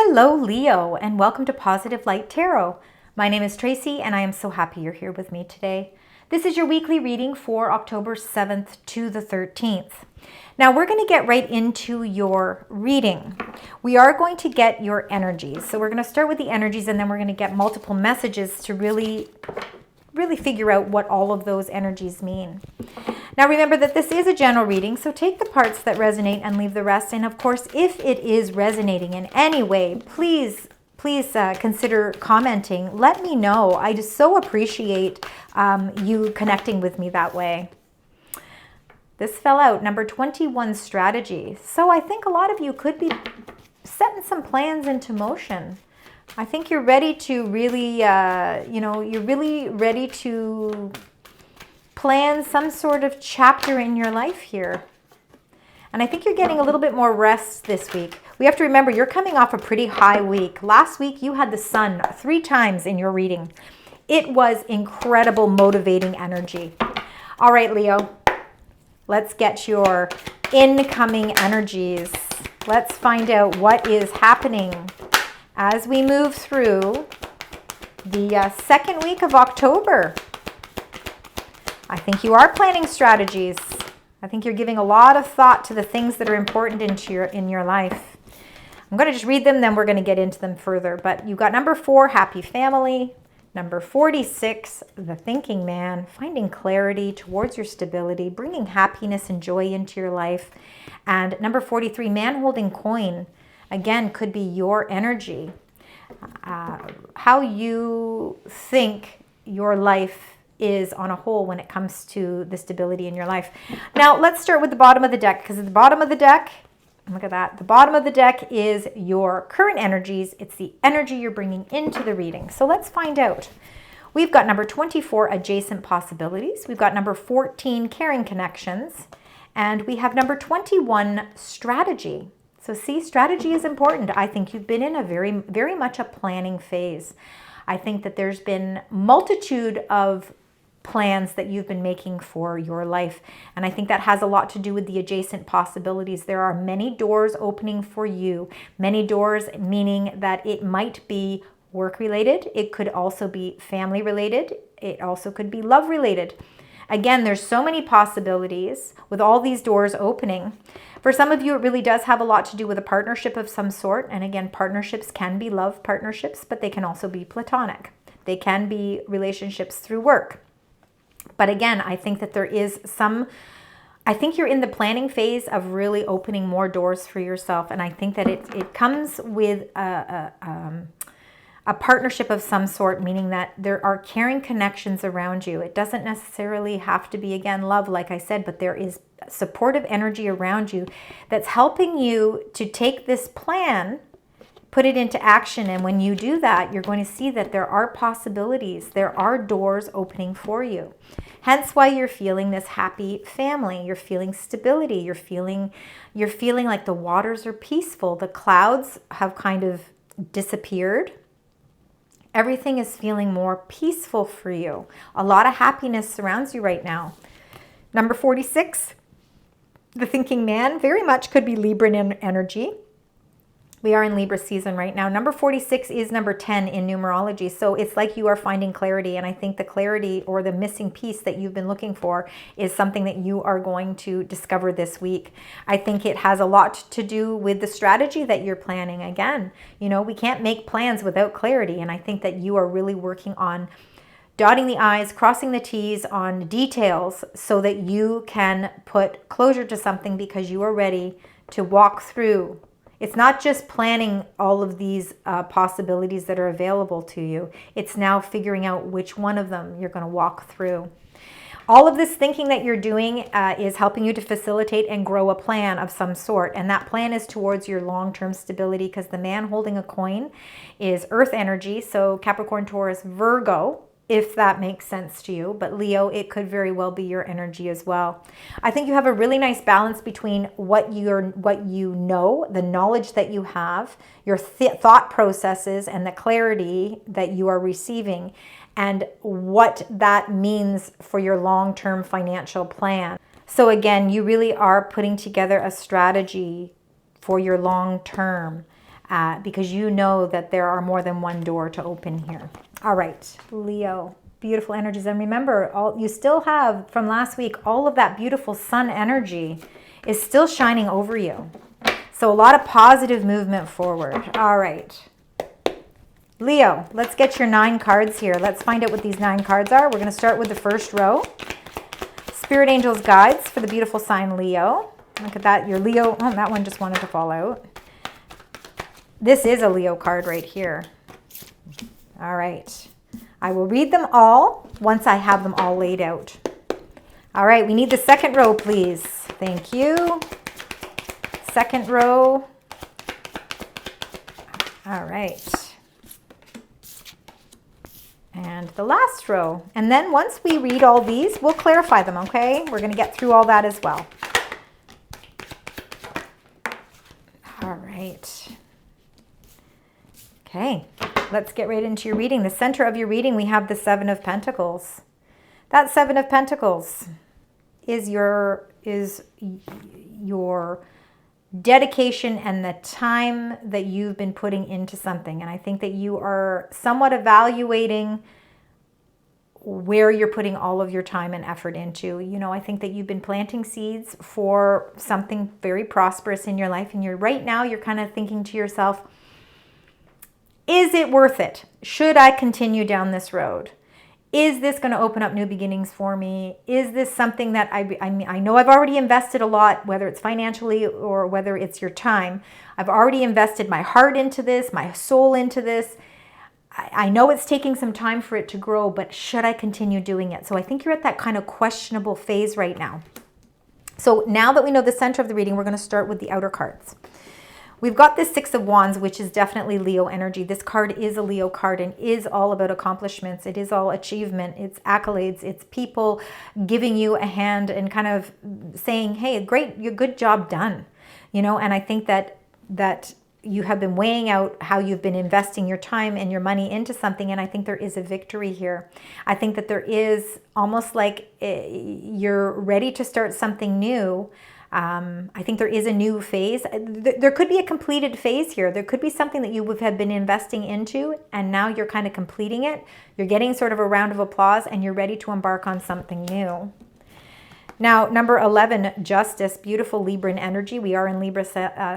Hello, Leo, and welcome to Positive Light Tarot. My name is Tracy, and I am so happy you're here with me today. This is your weekly reading for October 7th to the 13th. Now, we're going to get right into your reading. We are going to get your energies. So we're going to start with the energies, and then we're going to get multiple messages to really figure out what all of those energies mean. Now remember that this is a general reading, so take the parts that resonate and leave the rest. And of course, if it is resonating in any way, please consider commenting. Let me know. I just so appreciate you connecting with me that way. This fell out, number 21, strategy. So I think a lot of you could be setting some plans into motion. I think you're ready to really, you're really ready to plan some sort of chapter in your life here. And I think you're getting a little bit more rest this week. We have to remember you're coming off a pretty high week. Last week you had the sun 3 times in your reading. It was incredible motivating energy. All right, Leo, let's get your incoming energies. Let's find out what is happening as we move through the second week of October. I think you are planning strategies. I think you're giving a lot of thought to the things that are important in your life. I'm going to just read them, then we're going to get into them further. But you've got number 4, happy family. Number 46, the thinking man, finding clarity towards your stability, bringing happiness and joy into your life. And number 43, man holding coin, again, could be your energy. How you think your life is on a whole when it comes to the stability in your life. Now, let's start with the bottom of the deck, because at the bottom of the deck, look at that, the bottom of the deck is your current energies. It's the energy you're bringing into the reading. So let's find out. We've got number 24, adjacent possibilities. We've got number 14, caring connections. And we have number 21, strategy. So see, strategy is important. I think you've been in a very much a planning phase. I think that there's been multitude of plans that you've been making for your life. And I think that has a lot to do with the adjacent possibilities. There are many doors opening for you. Many doors meaning that it might be work related. It could also be family related. It also could be love related. Again, there's so many possibilities with all these doors opening. For some of you, it really does have a lot to do with a partnership of some sort. And again, partnerships can be love partnerships, but they can also be platonic. They can be relationships through work. But again, I think that there is I think you're in the planning phase of really opening more doors for yourself. And I think that it comes with a partnership of some sort, meaning that there are caring connections around you. It doesn't necessarily have to be, again, love, like I said, but there is supportive energy around you that's helping you to take this plan, put it into action. And when you do that, you're going to see that there are possibilities. There are doors opening for you. Hence why you're feeling this happy family. You're feeling stability. You're feeling like the waters are peaceful. The clouds have kind of disappeared. Everything is feeling more peaceful for you. A lot of happiness surrounds you right now. Number 46, the thinking man, very much could be Libra energy. We are in Libra season right now. Number 46 is number 10 in numerology. So it's like you are finding clarity. And I think the clarity or the missing piece that you've been looking for is something that you are going to discover this week. I think it has a lot to do with the strategy that you're planning. Again, we can't make plans without clarity. And I think that you are really working on dotting the I's, crossing the T's on details so that you can put closure to something because you are ready to walk through. It's not just planning all of these possibilities that are available to you. It's now figuring out which one of them you're going to walk through. All of this thinking that you're doing is helping you to facilitate and grow a plan of some sort. And that plan is towards your long-term stability, because the man holding a coin is earth energy. So Capricorn, Taurus, Virgo, if that makes sense to you. But Leo, it could very well be your energy as well. I think you have a really nice balance between what you know, the knowledge that you have, your thought processes, and the clarity that you are receiving, and what that means for your long-term financial plan. So again, you really are putting together a strategy for your long term. because you know that there are more than one door to open here. All right, Leo, beautiful energies. And remember, you still have, from last week, all of that beautiful sun energy is still shining over you. So a lot of positive movement forward. All right. Leo, let's get your 9 cards here. Let's find out what these 9 cards are. We're going to start with the first row. Spirit Angels Guides for the beautiful sign Leo. Look at that. Your Leo. Oh, that one just wanted to fall out. This is a Leo card right here. All right. I will read them all once I have them all laid out. All right. We need the second row, please. Thank you. Second row. All right. And the last row. And then once we read all these, we'll clarify them, okay? We're going to get through all that as well. All right. Okay, let's get right into your reading. The center of your reading, we have the 7 of Pentacles. That 7 of Pentacles is your dedication and the time that you've been putting into something. And I think that you are somewhat evaluating where you're putting all of your time and effort into. You know, I think that you've been planting seeds for something very prosperous in your life. And right now you're kind of thinking to yourself, is it worth it? Should I continue down this road? Is this going to open up new beginnings for me? Is this something that I know I've already invested a lot, whether it's financially or whether it's your time. I've already invested my heart into this, my soul into this. I know it's taking some time for it to grow, but should I continue doing it? So I think you're at that kind of questionable phase right now. So now that we know the center of the reading, we're going to start with the outer cards. We've got this 6 of Wands, which is definitely Leo energy. This card is a Leo card and is all about accomplishments. It is all achievement. It's accolades. It's people giving you a hand and kind of saying, hey, great, your good job done. You know, and I think that you have been weighing out how you've been investing your time and your money into something, and I think there is a victory here. I think that there is almost like you're ready to start something new. I think there is a new phase. There could be a completed phase here. There could be something that you have been investing into and now you're kind of completing it. You're getting sort of a round of applause and you're ready to embark on something new. Now, number 11, Justice, beautiful Libran energy. We are in Libra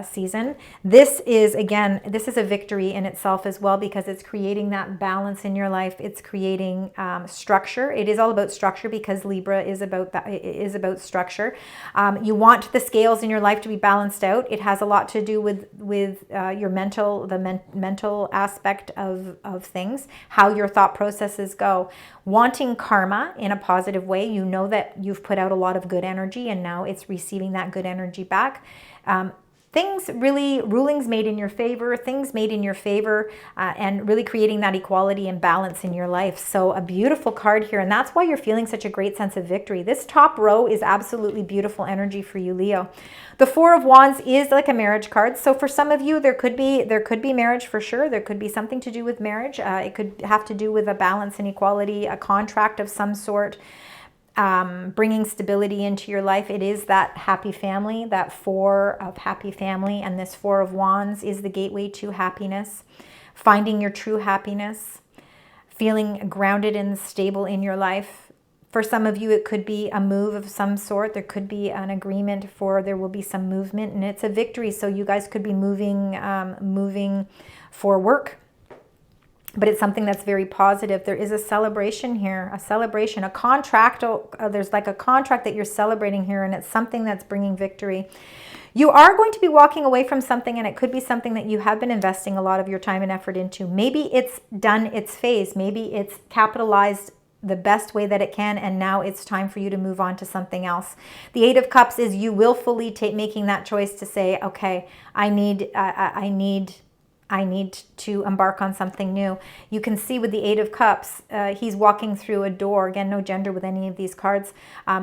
season. This is, again, this is a victory in itself as well because it's creating that balance in your life. It's creating structure. It is all about structure because Libra is about that. It is about structure. You want the scales in your life to be balanced out. It has a lot to do with your mental aspect of things, how your thought processes go. Wanting karma in a positive way, you know that you've put out a lot of good energy and now it's receiving that good energy back. Rulings made in your favor, and really creating that equality and balance in your life. So a beautiful card here, and that's why you're feeling such a great sense of victory. This top row is absolutely beautiful energy for you, Leo. The 4 of Wands is like a marriage card. So for some of you, there could be marriage for sure. There could be something to do with marriage. It could have to do with a balance and equality, a contract of some sort. Bringing stability into your life. It is that happy family, that 4 of happy family, and this 4 of Wands is the gateway to happiness, finding your true happiness, feeling grounded and stable in your life. For some of you, it could be a move of some sort. There could be an agreement there will be some movement, and it's a victory. So you guys could be moving for work. But it's something that's very positive. There is a celebration here, a contract. There's like a contract that you're celebrating here, and it's something that's bringing victory. You are going to be walking away from something, and it could be something that you have been investing a lot of your time and effort into. Maybe it's done its phase. Maybe it's capitalized the best way that it can, and now it's time for you to move on to something else. The 8 of Cups is you willfully making that choice to say, okay, I need to embark on something new. You can see with the 8 of Cups, he's walking through a door. Again, no gender with any of these cards.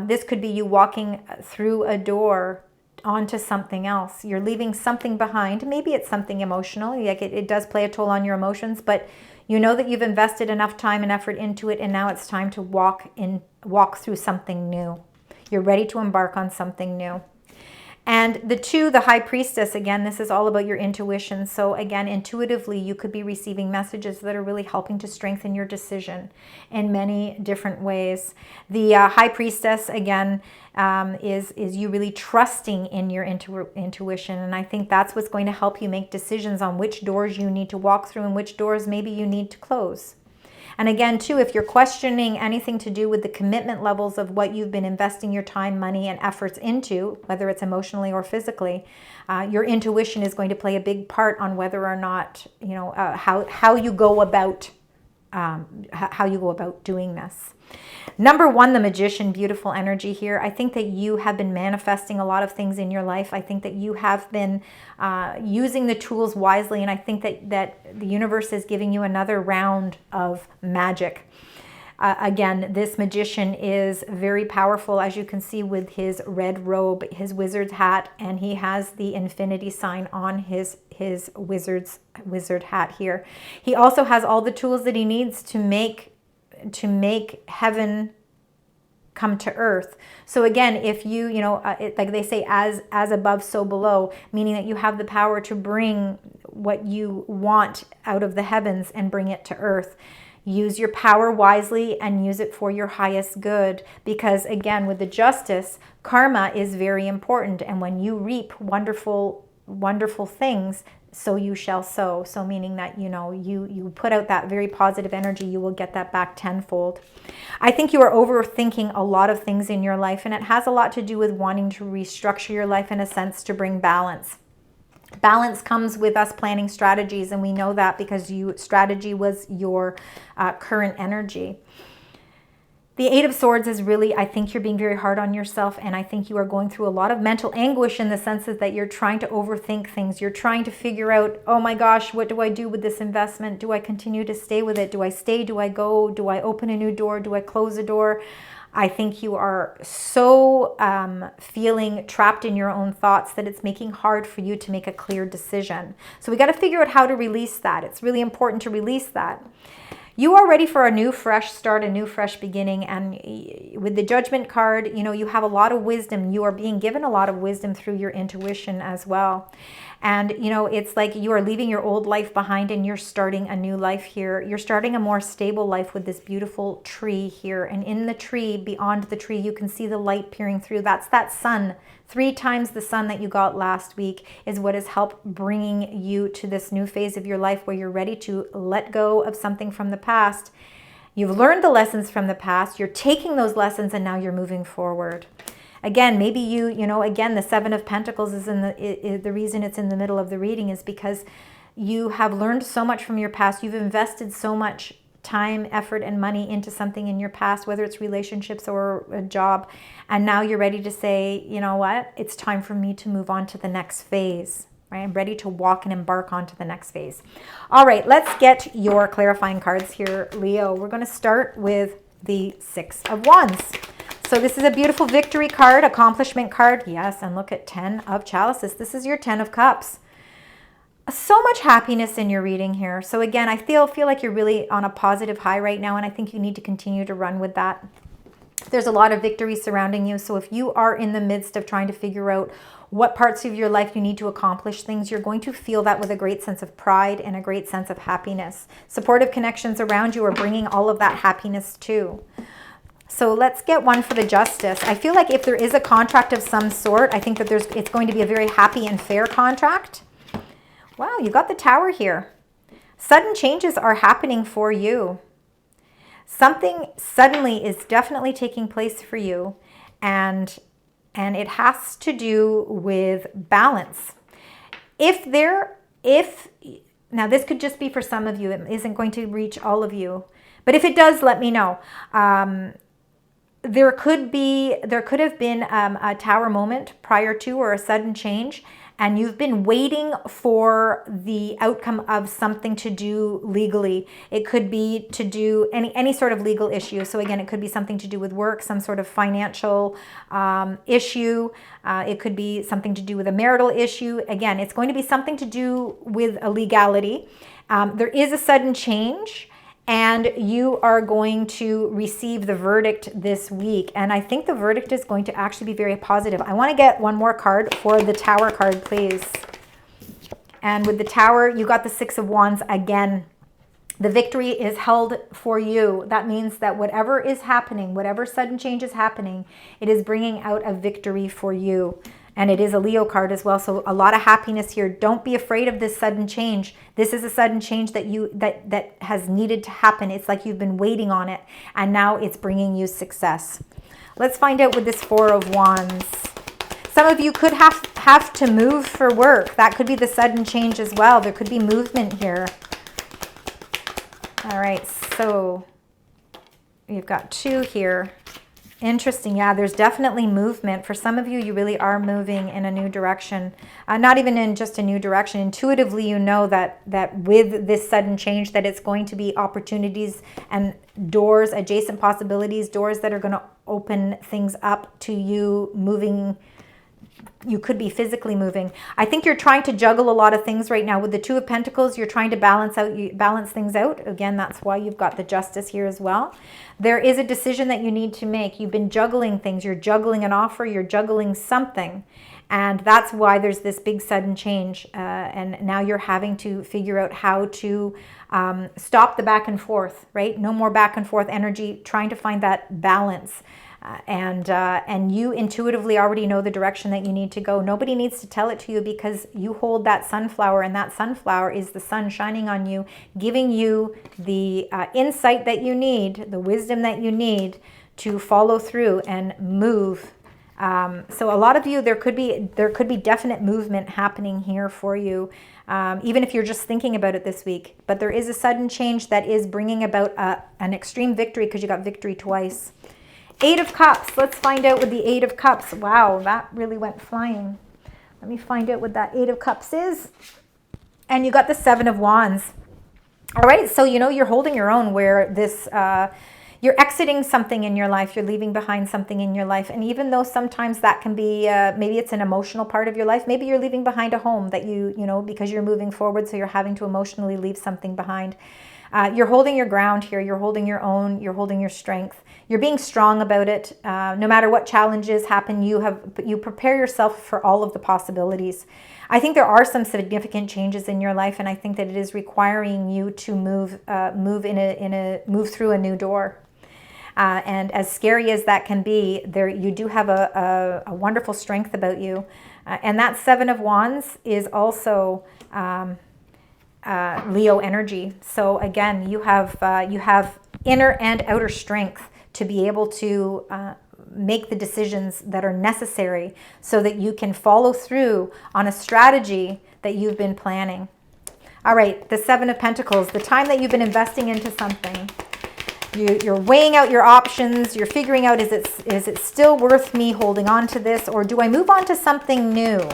This could be you walking through a door onto something else. You're leaving something behind. Maybe it's something emotional. Like it does play a toll on your emotions, but you know that you've invested enough time and effort into it, and now it's time to walk through something new. You're ready to embark on something new. And the 2, the High Priestess, again, this is all about your intuition. So again, intuitively, you could be receiving messages that are really helping to strengthen your decision in many different ways. The High Priestess, again, is you really trusting in your intuition. And I think that's what's going to help you make decisions on which doors you need to walk through and which doors maybe you need to close. And again, too, if you're questioning anything to do with the commitment levels of what you've been investing your time, money, and efforts into, whether it's emotionally or physically, your intuition is going to play a big part on whether or not, how you go about doing this. Number 1, the Magician, beautiful energy here. I think that you have been manifesting a lot of things in your life. I think that you have been using the tools wisely, and I think that the universe is giving you another round of magic. Again, this Magician is very powerful, as you can see with his red robe, his wizard's hat, and he has the infinity sign on his wizard hat here. He also has all the tools that he needs to make heaven come to earth. So again, if you, like they say, as above, so below, meaning that you have the power to bring what you want out of the heavens and bring it to earth. Use your power wisely and use it for your highest good, because again, with the Justice, karma is very important. And when you reap wonderful things, so you shall sow. So meaning that, you put out that very positive energy, you will get that back tenfold. I think you are overthinking a lot of things in your life, and it has a lot to do with wanting to restructure your life in a sense to bring balance. Balance comes with us planning strategies, and we know that because strategy was your current energy. The 8 of Swords is really, I think you're being very hard on yourself, and I think you are going through a lot of mental anguish in the sense that you're trying to overthink things. You're trying to figure out, oh my gosh, what do I do with this investment? Do I continue to stay with it? Do I stay? Do I go? Do I open a new door? Do I close a door? I think you are so feeling trapped in your own thoughts that it's making hard for you to make a clear decision. So we got to figure out how to release that. It's really important to release that. You are ready for a new fresh start, a new fresh beginning. And with the Judgment card, you have a lot of wisdom. You are being given a lot of wisdom through your intuition as well. And, it's like you are leaving your old life behind and you're starting a new life here. You're starting a more stable life with this beautiful tree here. And in the tree, beyond the tree, you can see the light peering through. That's that sun. 3 times the sun that you got last week is what has helped bringing you to this new phase of your life where you're ready to let go of something from the past. You've learned the lessons from the past. You're taking those lessons and now you're moving forward. Again, maybe again, the 7 of Pentacles is the reason it's in the middle of the reading is because you have learned so much from your past. You've invested so much time, effort, and money into something in your past, whether it's relationships or a job. And now you're ready to say, you know what? It's time for me to move on to the next phase. Right? I'm ready to walk and embark onto the next phase. All right, let's get your clarifying cards here, Leo. We're going to start with the 6 of Wands. So this is a beautiful victory card, accomplishment card. Yes, and look at 10 of Chalices. This is your 10 of Cups. So much happiness in your reading here. So again, I feel like you're really on a positive high right now, and I think you need to continue to run with that. There's a lot of victory surrounding you. So if you are in the midst of trying to figure out what parts of your life you need to accomplish things, you're going to feel that with a great sense of pride and a great sense of happiness. Supportive connections around you are bringing all of that happiness too. So let's get one for the Justice. I feel like if there is a contract of some sort, I think that it's going to be a very happy and fair contract. Wow, you got the Tower here. Sudden changes are happening for you. Something suddenly is definitely taking place for you, and it has to do with balance. Now this could just be for some of you. It isn't going to reach all of you, but if it does, let me know. There could have been a Tower moment prior to, or a sudden change, and you've been waiting for the outcome of something to do legally. It could be to do any sort of legal issue. So again, it could be something to do with work, some sort of financial issue. It could be something to do with a marital issue. Again, it's going to be something to do with a legality. There is a sudden change, and you are going to receive the verdict this week. And I think the verdict is going to actually be very positive. I want to get one more card for the Tower card, please. And with the Tower, you got the Six of Wands again. The victory is held for you. That means that whatever is happening, whatever sudden change is happening, it is bringing out a victory for you. And it is a Leo card as well, so a lot of happiness here. Don't be afraid of this sudden change. This is a sudden change that has needed to happen. It's like you've been waiting on it, and now it's bringing you success. Let's find out with this Four of Wands. Some of you could have to move for work. That could be the sudden change as well. There could be movement here. All right, so you've got two here. Interesting. Yeah, there's definitely movement. For some of you, you really are moving in a new direction. Not even in just a new direction. Intuitively, you know that with this sudden change that it's going to be opportunities and doors, adjacent possibilities, doors that are going to open things up to you moving. You could be physically moving. I think you're trying to juggle a lot of things right now. With the Two of Pentacles, you're trying to balance things out. Again, that's why you've got the Justice here as well. There is a decision that you need to make. You've been juggling things. You're juggling an offer. You're juggling something. And that's why there's this big sudden change. And now you're having to figure out how to stop the back and forth, right? No more back and forth energy, trying to find that balance. And you intuitively already know the direction that you need to go. Nobody needs to tell it to you because you hold that sunflower, and that sunflower is the sun shining on you, giving you the insight that you need, the wisdom that you need to follow through and move. So a lot of you, there could be definite movement happening here for you, even if you're just thinking about it this week. But there is a sudden change that is bringing about an extreme victory, because you got victory twice. Eight of Cups. Let's find out with the Eight of Cups. Wow, that really went flying. Let me find out what that Eight of Cups is. And you got the Seven of Wands. All right, so you know you're holding your own where this, you're exiting something in your life. You're leaving behind something in your life. And even though sometimes that can be, maybe it's an emotional part of your life. Maybe you're leaving behind a home that you know, because you're moving forward, so you're having to emotionally leave something behind. You're holding your ground here. You're holding your own. You're holding your strength. You're being strong about it. No matter what challenges happen, you prepare yourself for all of the possibilities. I think there are some significant changes in your life, and I think that it is requiring you to move through a new door. And as scary as that can be, you do have a wonderful strength about you. And that Seven of Wands is also Leo energy. So again, you have inner and outer strength to be able to make the decisions that are necessary so that you can follow through on a strategy that you've been planning. All right, the Seven of Pentacles, the time that you've been investing into something. You're weighing out your options. You're figuring out, is it still worth me holding on to this, or do I move on to something new?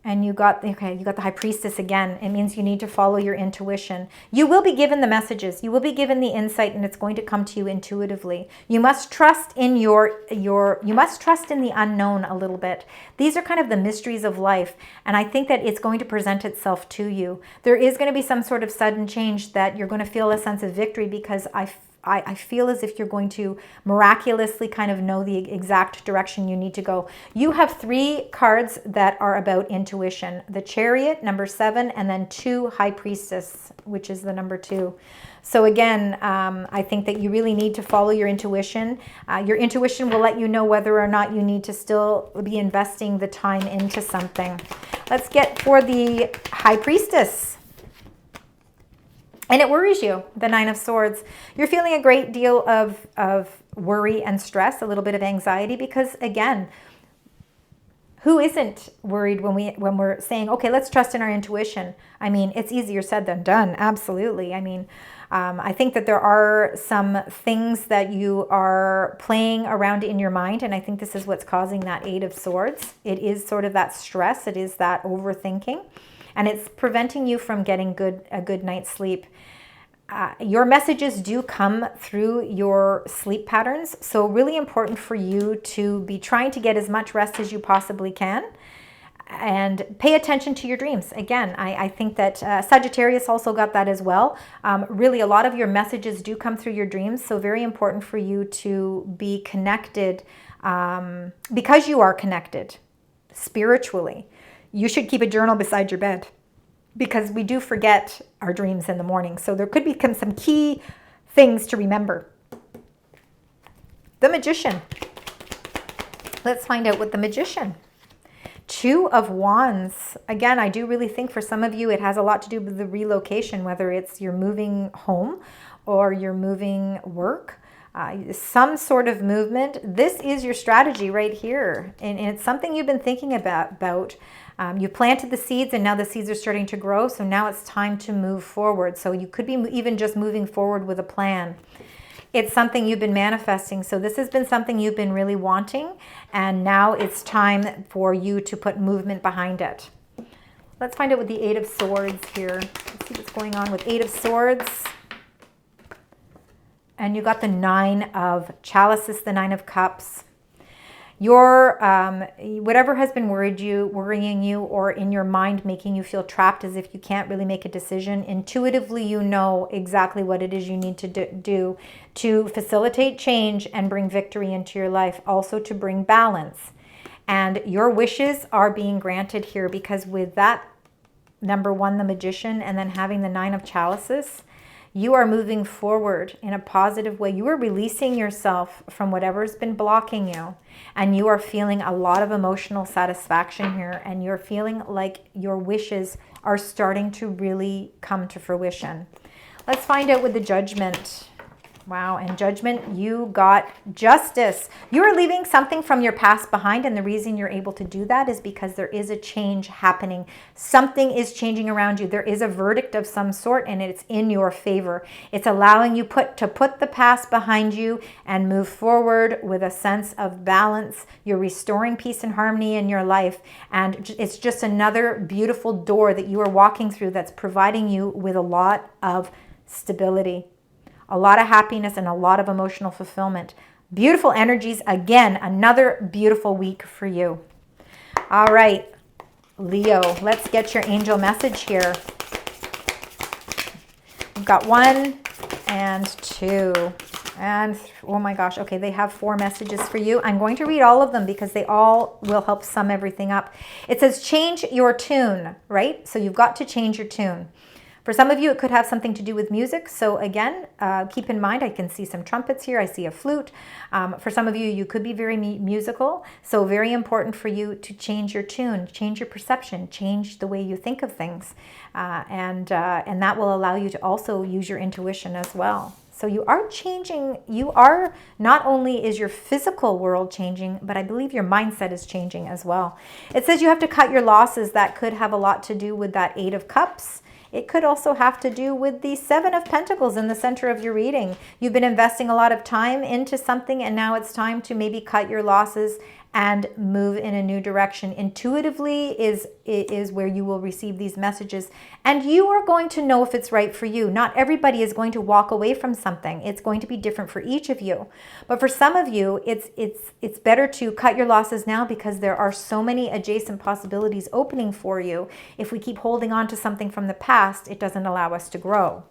And you got the High Priestess again. It means you need to follow your intuition. You will be given the messages. You will be given the insight, and it's going to come to you intuitively. You must trust in you must trust in the unknown a little bit. These are kind of the mysteries of life, and I think that it's going to present itself to you. There is going to be some sort of sudden change that you're going to feel a sense of victory, because I feel as if you're going to miraculously kind of know the exact direction you need to go. You have 3 cards that are about intuition. The Chariot, number 7, and then 2 High Priestess, which is the number 2. So again, I think that you really need to follow your intuition. Your intuition will let you know whether or not you need to still be investing the time into something. Let's get for the High Priestess. And it worries you, the Nine of Swords. You're feeling a great deal of worry and stress, a little bit of anxiety, because again, who isn't worried when we're saying, okay, let's trust in our intuition? I mean, it's easier said than done, absolutely. I mean, I think that there are some things that you are playing around in your mind, and I think this is what's causing that Eight of Swords. It is sort of that stress, it is that overthinking. And it's preventing you from getting a good night's sleep. Your messages do come through your sleep patterns. So really important for you to be trying to get as much rest as you possibly can. and pay attention to your dreams. Again, I think that Sagittarius also got that as well. Really, a lot of your messages do come through your dreams, so very important for you to be connected because you are connected spiritually. You should keep a journal beside your bed because we do forget our dreams in the morning. So there could be some key things to remember. The Magician. Let's find out what the Magician. Two of Wands. Again, I do really think for some of you it has a lot to do with the relocation, whether it's you're moving home or you're moving work. Some sort of movement. This is your strategy right here. And it's something you've been thinking about. You planted the seeds and now the seeds are starting to grow. So now it's time to move forward. So you could be even just moving forward with a plan. It's something you've been manifesting. So this has been something you've been really wanting. And now it's time for you to put movement behind it. Let's find out with the Eight of Swords here. Let's see what's going on with Eight of Swords. And you got the Nine of Chalices, the Nine of Cups. Your whatever has been worrying you, or in your mind making you feel trapped as if you can't really make a decision, intuitively you know exactly what it is you need to do to facilitate change and bring victory into your life, also to bring balance. And your wishes are being granted here because with that number one, the Magician, and then having the Nine of Chalices, you are moving forward in a positive way. You are releasing yourself from whatever's been blocking you. And you are feeling a lot of emotional satisfaction here. And you're feeling like your wishes are starting to really come to fruition. Let's find out with the Judgment. Wow, and Judgment, you got Justice. You are leaving something from your past behind, and the reason you're able to do that is because there is a change happening. Something is changing around you. There is a verdict of some sort, and it's in your favor. It's allowing you to put the past behind you and move forward with a sense of balance. You're restoring peace and harmony in your life, and it's just another beautiful door that you are walking through that's providing you with a lot of stability, a lot of happiness, and a lot of emotional fulfillment. Beautiful energies. Again, another beautiful week for you. All right, Leo, let's get your angel message here. We've got 1 and 2 and oh my gosh. Okay, they have 4 messages for you. I'm going to read all of them because they all will help sum everything up. It says change your tune, right? So you've got to change your tune. For some of you, it could have something to do with music. So again, keep in mind, I can see some trumpets here. I see a flute. For some of you, you could be very musical. So very important for you to change your tune, change your perception, change the way you think of things. And that will allow you to also use your intuition as well. So you are changing. You are, not only is your physical world changing, but I believe your mindset is changing as well. It says you have to cut your losses. That could have a lot to do with that 8 of Cups. It could also have to do with the 7 of Pentacles in the center of your reading. You've been investing a lot of time into something, and now it's time to maybe cut your losses and move in a new direction. Intuitively is where you will receive these messages, and you are going to know if it's right for you. Not everybody is going to walk away from something. It's going to be different for each of you. But for some of you, it's better to cut your losses now because there are so many adjacent possibilities opening for you. If we keep holding on to something from the past, it doesn't allow us to grow.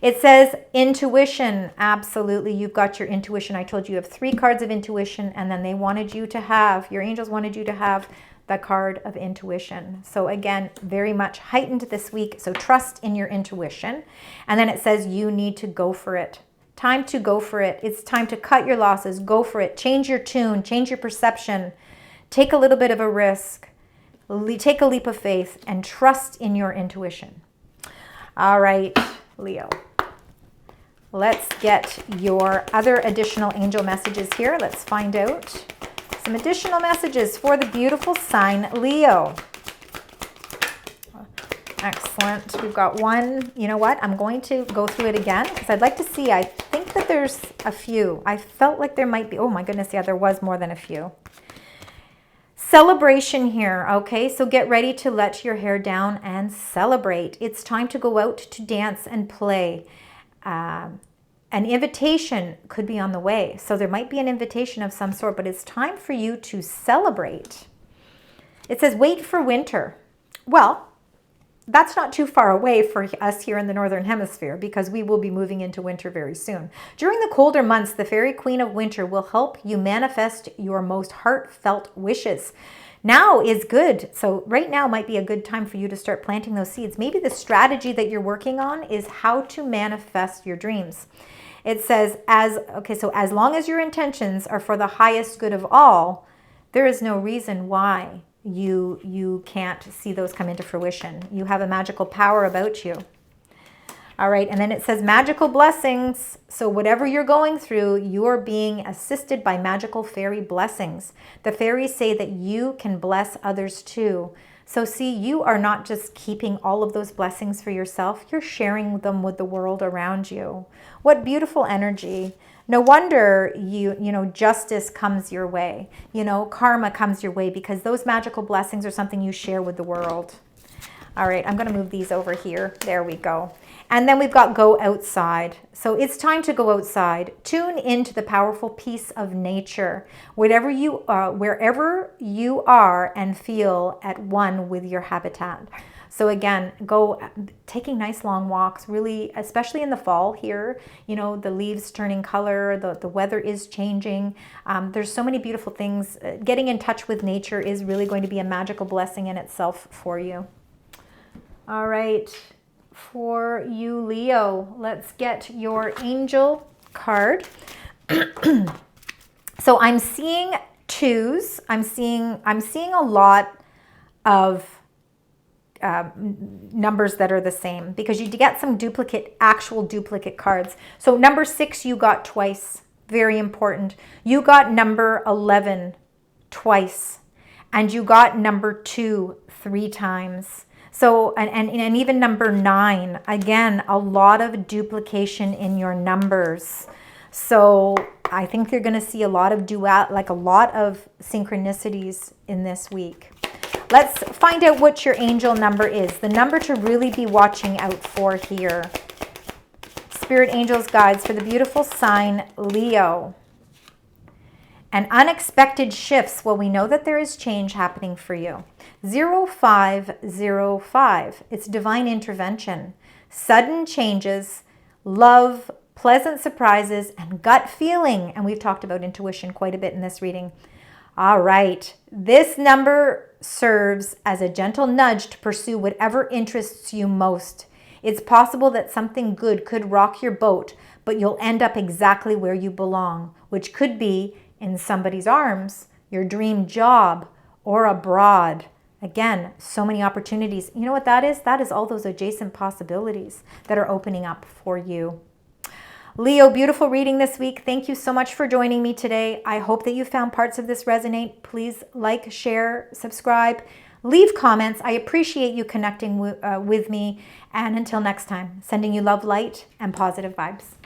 It says intuition. Absolutely. You've got your intuition. I told you have 3 cards of intuition, and then they wanted you to have, your angels wanted you to have the card of intuition. So again, very much heightened this week. So trust in your intuition. And then it says you need to go for it. Time to go for it. It's time to cut your losses. Go for it. Change your tune. Change your perception. Take a little bit of a risk. Take a leap of faith and trust in your intuition. All right, Leo. Let's get your other additional angel messages here. Let's find out some additional messages for the beautiful sign Leo. Excellent. We've got 1. You know what? I'm going to go through it again because I'd like to see. I think that there's a few. I felt like there might be. Oh my goodness. Yeah, there was more than a few. Celebration here. Okay, so get ready to let your hair down and celebrate. It's time to go out to dance and play. An invitation could be on the way. So there might be an invitation of some sort, but it's time for you to celebrate. It says, wait for winter. Well, that's not too far away for us here in the Northern Hemisphere because we will be moving into winter very soon. During the colder months, the Fairy Queen of Winter will help you manifest your most heartfelt wishes. Now is good. So right now might be a good time for you to start planting those seeds. Maybe the strategy that you're working on is how to manifest your dreams. It says, so as long as your intentions are for the highest good of all, there is no reason why you can't see those come into fruition. You have a magical power about you. All right, and then it says magical blessings. So whatever you're going through, you're being assisted by magical fairy blessings. The fairies say that you can bless others too. So see, you are not just keeping all of those blessings for yourself, you're sharing them with the world around you. What beautiful energy. No wonder you know, justice comes your way. You know, karma comes your way because those magical blessings are something you share with the world. All right, I'm going to move these over here. There we go. And then we've got go outside. So it's time to go outside. Tune into the powerful peace of nature. Wherever you are and feel at one with your habitat. So again, go taking nice long walks, really, especially in the fall here, you know, the leaves turning color, the weather is changing. There's so many beautiful things. Getting in touch with nature is really going to be a magical blessing in itself for you. All right, for you, Leo, let's get your angel card. So I'm seeing twos. I'm seeing a lot of numbers that are the same because you get some actual duplicate cards. So number 6 you got twice, very important. You got number 11 twice, and you got number 2 3 times. So, and even number 9, again, a lot of duplication in your numbers. So I think you're going to see a lot of a lot of synchronicities in this week. Let's find out what your angel number is. The number to really be watching out for here. Spirit angels guides for the beautiful sign Leo. And unexpected shifts. Well, we know that there is change happening for you. 0505. It's divine intervention. Sudden changes, love, pleasant surprises, and gut feeling. And we've talked about intuition quite a bit in this reading. All right. This number serves as a gentle nudge to pursue whatever interests you most. It's possible that something good could rock your boat, but you'll end up exactly where you belong, which could be in somebody's arms, your dream job, or abroad. Again, so many opportunities. You know what that is? That is all those adjacent possibilities that are opening up for you. Leo, beautiful reading this week. Thank you so much for joining me today. I hope that you found parts of this resonate. Please like, share, subscribe, leave comments. I appreciate you connecting with me. And until next time, sending you love, light, and positive vibes.